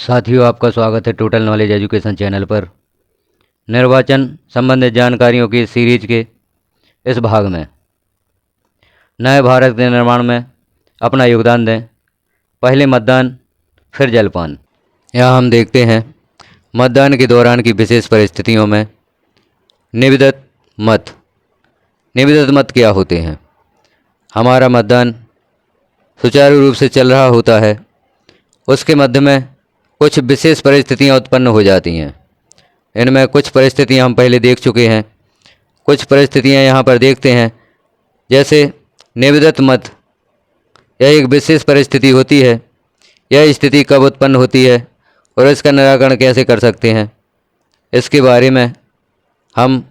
साथियों, आपका स्वागत है टोटल नॉलेज एजुकेशन चैनल पर। निर्वाचन संबंधित जानकारियों की सीरीज के इस भाग में नए भारत के निर्माण में अपना योगदान दें, पहले मतदान फिर जलपान। यहाँ हम देखते हैं मतदान के दौरान की विशेष परिस्थितियों में निविदत मत। निविदत मत क्या होते हैं? हमारा मतदान सुचारू रूप से चल रहा होता है, उसके मध्य में कुछ विशेष परिस्थितियां उत्पन्न हो जाती हैं। इनमें कुछ परिस्थितियां हम पहले देख चुके हैं, कुछ परिस्थितियां यहाँ पर देखते हैं। जैसे निविदत मत, यह एक विशेष परिस्थिति होती है। यह स्थिति कब उत्पन्न होती है और इसका निराकरण कैसे कर सकते हैं, इसके बारे में हम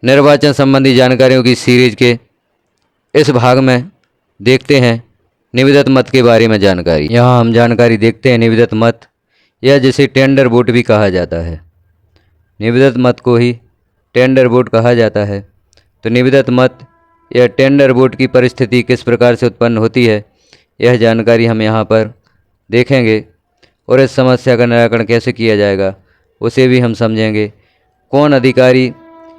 निर्वाचन संबंधी जानकारियों की सीरीज के इस भाग में देखते हैं। निविदत मत के बारे में जानकारी, यहाँ हम जानकारी देखते हैं। निविदत मत या जिसे टेंडर वोट भी कहा जाता है, निविदत मत को ही टेंडर वोट कहा जाता है। तो निविदत मत या टेंडर वोट की परिस्थिति किस प्रकार से उत्पन्न होती है, यह जानकारी हम यहाँ पर देखेंगे और इस समस्या का निराकरण कैसे किया जाएगा उसे भी हम समझेंगे। कौन अधिकारी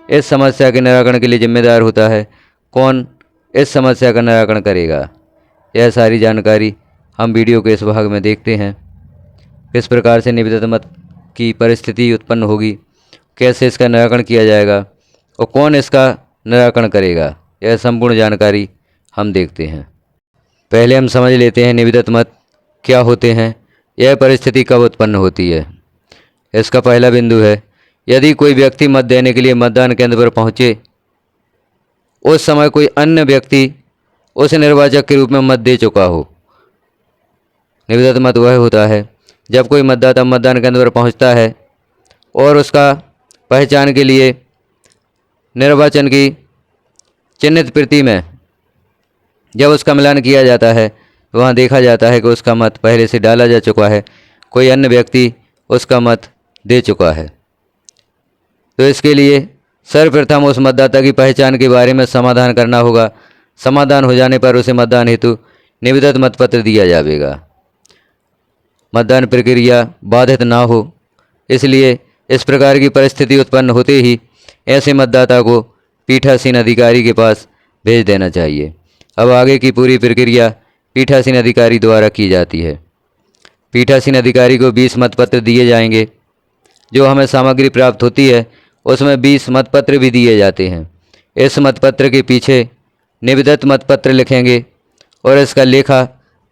इस समस्या के निराकरण के लिए जिम्मेदार होता है, कौन इस समस्या का निराकरण करेगा, यह सारी जानकारी हम वीडियो के इस भाग में देखते हैं। किस प्रकार से निविदत मत की परिस्थिति उत्पन्न होगी, कैसे इसका निराकरण किया जाएगा और कौन इसका निराकरण करेगा, यह संपूर्ण जानकारी हम देखते हैं। पहले हम समझ लेते हैं निविदत मत क्या होते हैं, यह परिस्थिति कब उत्पन्न होती है। इसका पहला बिंदु है, यदि कोई व्यक्ति मत देने के लिए मतदान केंद्र पर पहुँचे, उस समय कोई अन्य व्यक्ति उस निर्वाचक के रूप में मत दे चुका हो। निविदत मत वह होता है जब कोई मतदाता मतदान केंद्र पर पहुंचता है और उसका पहचान के लिए निर्वाचन की चिन्हित प्रति में जब उसका मिलान किया जाता है, वहां देखा जाता है कि उसका मत पहले से डाला जा चुका है, कोई अन्य व्यक्ति उसका मत दे चुका है। तो इसके लिए सर्वप्रथम उस मतदाता की पहचान के बारे में समाधान करना होगा। समाधान हो जाने पर उसे मतदान हेतु निविदत मतपत्र दिया जाएगा। मतदान प्रक्रिया बाधित ना हो, इसलिए इस प्रकार की परिस्थिति उत्पन्न होते ही ऐसे मतदाता को पीठासीन अधिकारी के पास भेज देना चाहिए। अब आगे की पूरी प्रक्रिया पीठासीन अधिकारी द्वारा की जाती है। पीठासीन अधिकारी को 20 मतपत्र दिए जाएंगे। जो हमें सामग्री प्राप्त होती है उसमें 20 मतपत्र भी दिए जाते हैं। इस मतपत्र के पीछे निविदत मतपत्र लिखेंगे और इसका लेखा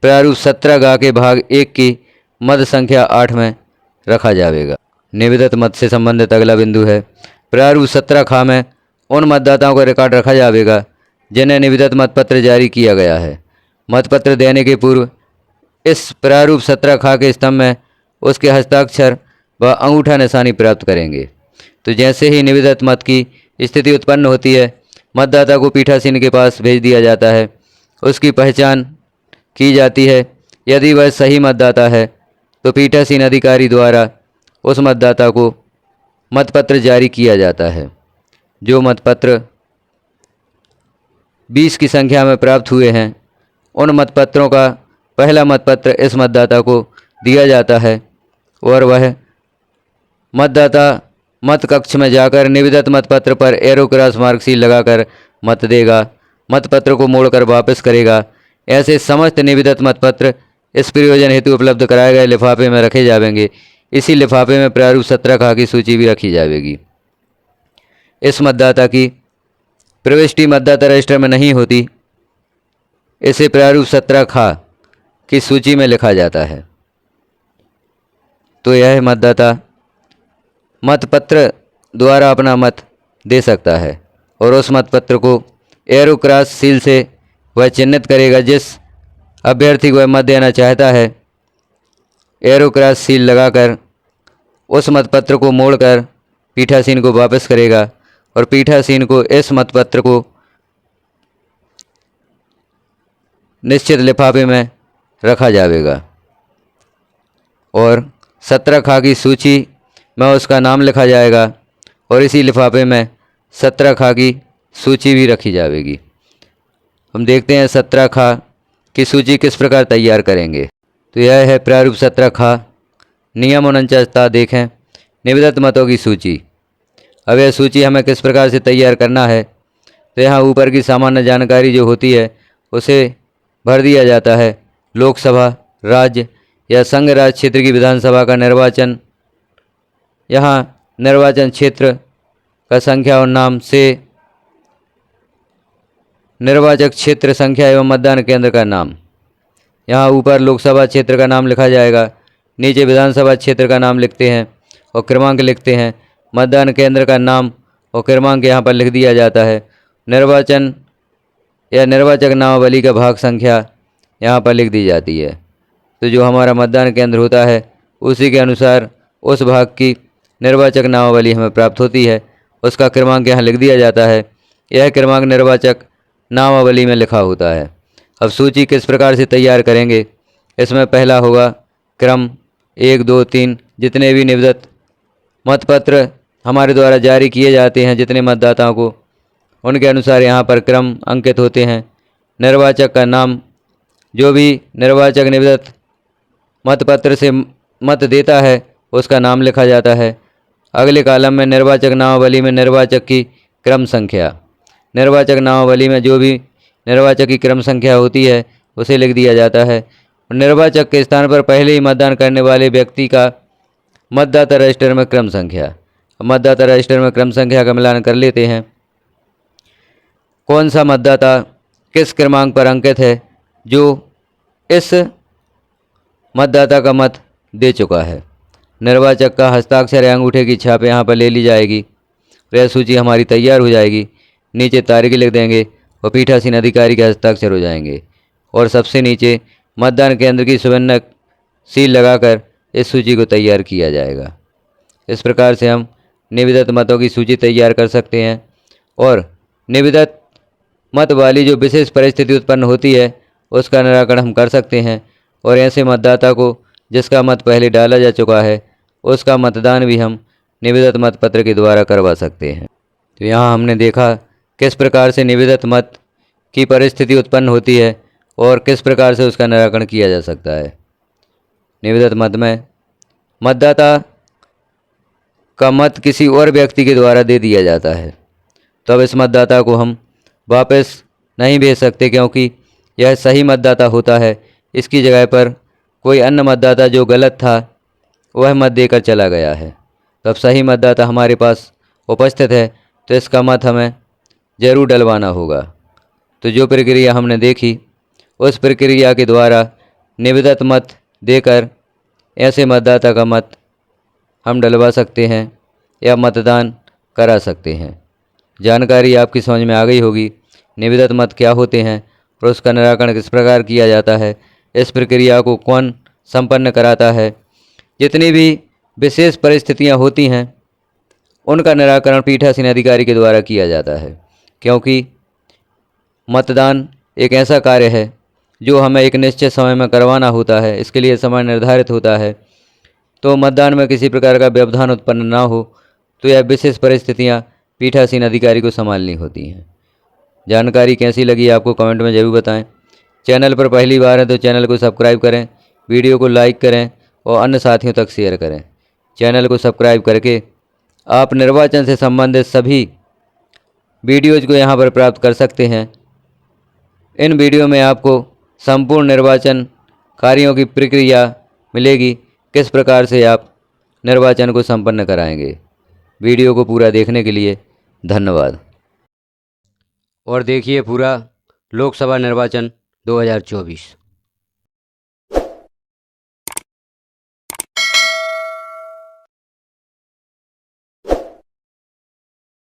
प्रारूप 17 गा के भाग 1 की मद संख्या 8 में रखा जाएगा। निविदत मत से संबंधित अगला बिंदु है, प्रारूप 17 खा में उन मतदाताओं का रिकॉर्ड रखा जाएगा जिन्हें निविदत मतपत्र जारी किया गया है। मतपत्र देने के पूर्व इस प्रारूप 17 खा के स्तंभ में उसके हस्ताक्षर व अंगूठा निशानी प्राप्त करेंगे। तो जैसे ही निविदत मत की स्थिति उत्पन्न होती है, मतदाता को पीठासीन के पास भेज दिया जाता है। उसकी पहचान की जाती है। यदि वह सही मतदाता है तो पीठासीन अधिकारी द्वारा उस मतदाता को मतपत्र जारी किया जाता है। जो मतपत्र 20 की संख्या में प्राप्त हुए हैं, उन मतपत्रों का पहला मतपत्र इस मतदाता को दिया जाता है और वह मतदाता मत कक्ष में जाकर निविदत मतपत्र पर एरो क्रॉस मार्क सील लगाकर मत देगा, मतपत्र को मोड़कर वापस करेगा। ऐसे समस्त निविदत मतपत्र इस प्रयोजन हेतु उपलब्ध कराए गए लिफाफे में रखे जाएंगे। इसी लिफाफे में प्रारूप 17 खा की सूची भी रखी जाएगी। इस मतदाता की प्रविष्टि मतदाता रजिस्टर में नहीं होती, इसे प्रारूप 17 खा की सूची में लिखा जाता है। तो यह मतदाता मतपत्र द्वारा अपना मत दे सकता है और उस मतपत्र को एरो क्रॉस सील से वह चिन्हित करेगा। जिस अभ्यर्थी को वह मत देना चाहता है, एरो क्रॉस सील लगाकर उस मतपत्र को मोड़कर पीठासीन को वापस करेगा और पीठासीन को इस मतपत्र को निश्चित लिफाफे में रखा जाएगा और 17 खा की सूची में उसका नाम लिखा जाएगा और इसी लिफाफे में 17 खा की सूची भी रखी जाएगी। हम देखते हैं 17 खा की सूची किस प्रकार तैयार करेंगे। तो यह है प्रारूप 17 खा नियम 49 देखें निविदत मतों की सूची। अब यह सूची हमें किस प्रकार से तैयार करना है, तो यहाँ ऊपर की सामान्य जानकारी जो होती है उसे भर दिया जाता है। लोकसभा, राज्य या संघ राज्य क्षेत्र की विधानसभा का निर्वाचन, यहाँ निर्वाचन क्षेत्र का संख्या और नाम से निर्वाचक क्षेत्र संख्या एवं मतदान केंद्र का नाम। यहाँ ऊपर लोकसभा क्षेत्र का नाम लिखा जाएगा, नीचे विधानसभा क्षेत्र का नाम लिखते हैं और क्रमांक लिखते हैं। मतदान केंद्र का नाम और क्रमांक यहाँ पर लिख दिया जाता है। निर्वाचन या निर्वाचक नामावली का भाग संख्या यहाँ पर लिख दी जाती है। तो जो हमारा मतदान केंद्र होता है उसी के अनुसार उस भाग की निर्वाचक नामावली हमें प्राप्त होती है, उसका क्रमांक यहाँ लिख दिया जाता है। यह क्रमांक निर्वाचक नामावली में लिखा होता है। अब सूची किस प्रकार से तैयार करेंगे, इसमें पहला होगा क्रम 1, 2, 3। जितने भी निविदत मतपत्र हमारे द्वारा जारी किए जाते हैं जितने मतदाताओं को, उनके अनुसार यहाँ पर क्रम अंकित होते हैं। निर्वाचक का नाम, जो भी निर्वाचक निविदत मतपत्र से मत देता है उसका नाम लिखा जाता है। अगले कॉलम में निर्वाचक नामावली में निर्वाचक की क्रम संख्या, निर्वाचक नामावली में जो भी निर्वाचक की क्रम संख्या होती है उसे लिख दिया जाता है। निर्वाचक के स्थान पर पहले ही मतदान करने वाले व्यक्ति का मतदाता रजिस्टर में क्रम संख्या। मतदाता रजिस्टर में क्रम संख्या का मिलान कर लेते हैं। कौन सा मतदाता किस क्रमांक पर अंकित है, जो इस मतदाता का मत दे चुका है। निर्वाचक का हस्ताक्षर या अंगूठे की छाप यहाँ पर ले ली जाएगी। यह सूची हमारी तैयार हो जाएगी। नीचे तारीख लिख देंगे और पीठासीन अधिकारी के हस्ताक्षर हो जाएंगे और सबसे नीचे मतदान केंद्र की सुवर्ण सील लगाकर इस सूची को तैयार किया जाएगा। इस प्रकार से हम निविदत मतों की सूची तैयार कर सकते हैं और निविदत मत वाली जो विशेष परिस्थिति उत्पन्न होती है उसका निराकरण हम कर सकते हैं और ऐसे मतदाता को जिसका मत पहले डाला जा चुका है उसका मतदान भी हम निविदत मतपत्र के द्वारा करवा सकते हैं। तो यहाँ हमने देखा किस प्रकार से निविदत मत की परिस्थिति उत्पन्न होती है और किस प्रकार से उसका निराकरण किया जा सकता है। निविदत मत में मतदाता का मत किसी और व्यक्ति के द्वारा दे दिया जाता है, तो अब इस मतदाता को हम वापस नहीं भेज सकते क्योंकि यह सही मतदाता होता है। इसकी जगह पर कोई अन्य मतदाता जो गलत था वह मत देकर चला गया है। तो अब सही मतदाता हमारे पास उपस्थित है तो इसका मत हमें ज़रूर डलवाना होगा। तो जो प्रक्रिया हमने देखी उस प्रक्रिया के द्वारा निविदत मत देकर ऐसे मतदाता का मत हम डलवा सकते हैं या मतदान करा सकते हैं। जानकारी आपकी समझ में आ गई होगी। निविदत मत क्या होते हैं और उसका निराकरण किस प्रकार किया जाता है, इस प्रक्रिया को कौन संपन्न कराता है। जितनी भी विशेष परिस्थितियां होती हैं उनका निराकरण पीठासीन अधिकारी के द्वारा किया जाता है, क्योंकि मतदान एक ऐसा कार्य है जो हमें एक निश्चित समय में करवाना होता है। इसके लिए समय निर्धारित होता है। तो मतदान में किसी प्रकार का व्यवधान उत्पन्न ना हो तो यह विशेष परिस्थितियां पीठासीन अधिकारी को संभालनी होती हैं। जानकारी कैसी लगी आपको कमेंट में ज़रूर बताएं। चैनल पर पहली बार है तो चैनल को सब्सक्राइब करें, वीडियो को लाइक करें और अन्य साथियों तक शेयर करें। चैनल को सब्सक्राइब करके आप निर्वाचन से संबंधित सभी वीडियोज़ को यहाँ पर प्राप्त कर सकते हैं। इन वीडियो में आपको संपूर्ण निर्वाचन कार्यों की प्रक्रिया मिलेगी, किस प्रकार से आप निर्वाचन को संपन्न कराएंगे। वीडियो को पूरा देखने के लिए धन्यवाद। और देखिए पूरा लोकसभा निर्वाचन 2024।